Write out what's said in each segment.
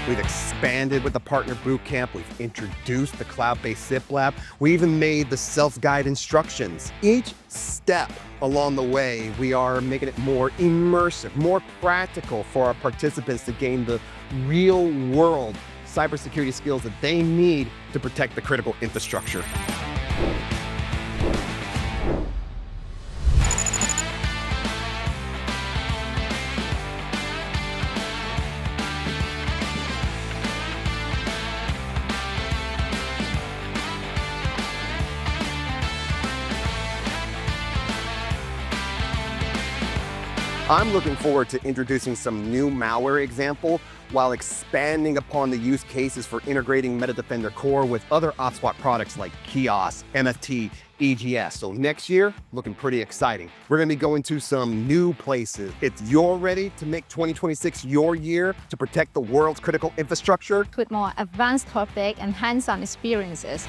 We've expanded with the Partner Bootcamp. We've introduced the Cloud-Based CIP Lab. We even made the self-guide instructions. Each step along the way, we are making it more immersive, more practical for our participants to gain the real-world cybersecurity skills that they need to protect the critical infrastructure. I'm looking forward to introducing some new malware example while expanding upon the use cases for integrating MetaDefender Core with other OPSWAT products like Kiosk, MFT, EGS. So next year, looking pretty exciting. We're gonna be going to some new places. If you're ready to make 2026 your year to protect the world's critical infrastructure, with more advanced topic and hands-on experiences.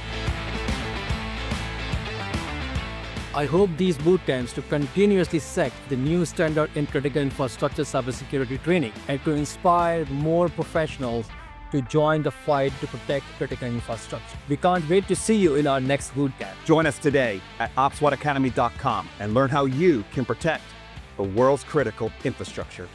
I hope these bootcamps to continuously set the new standard in critical infrastructure cybersecurity training and to inspire more professionals to join the fight to protect critical infrastructure. We can't wait to see you in our next bootcamp. Join us today at OPSWATacademy.com and learn how you can protect the world's critical infrastructure.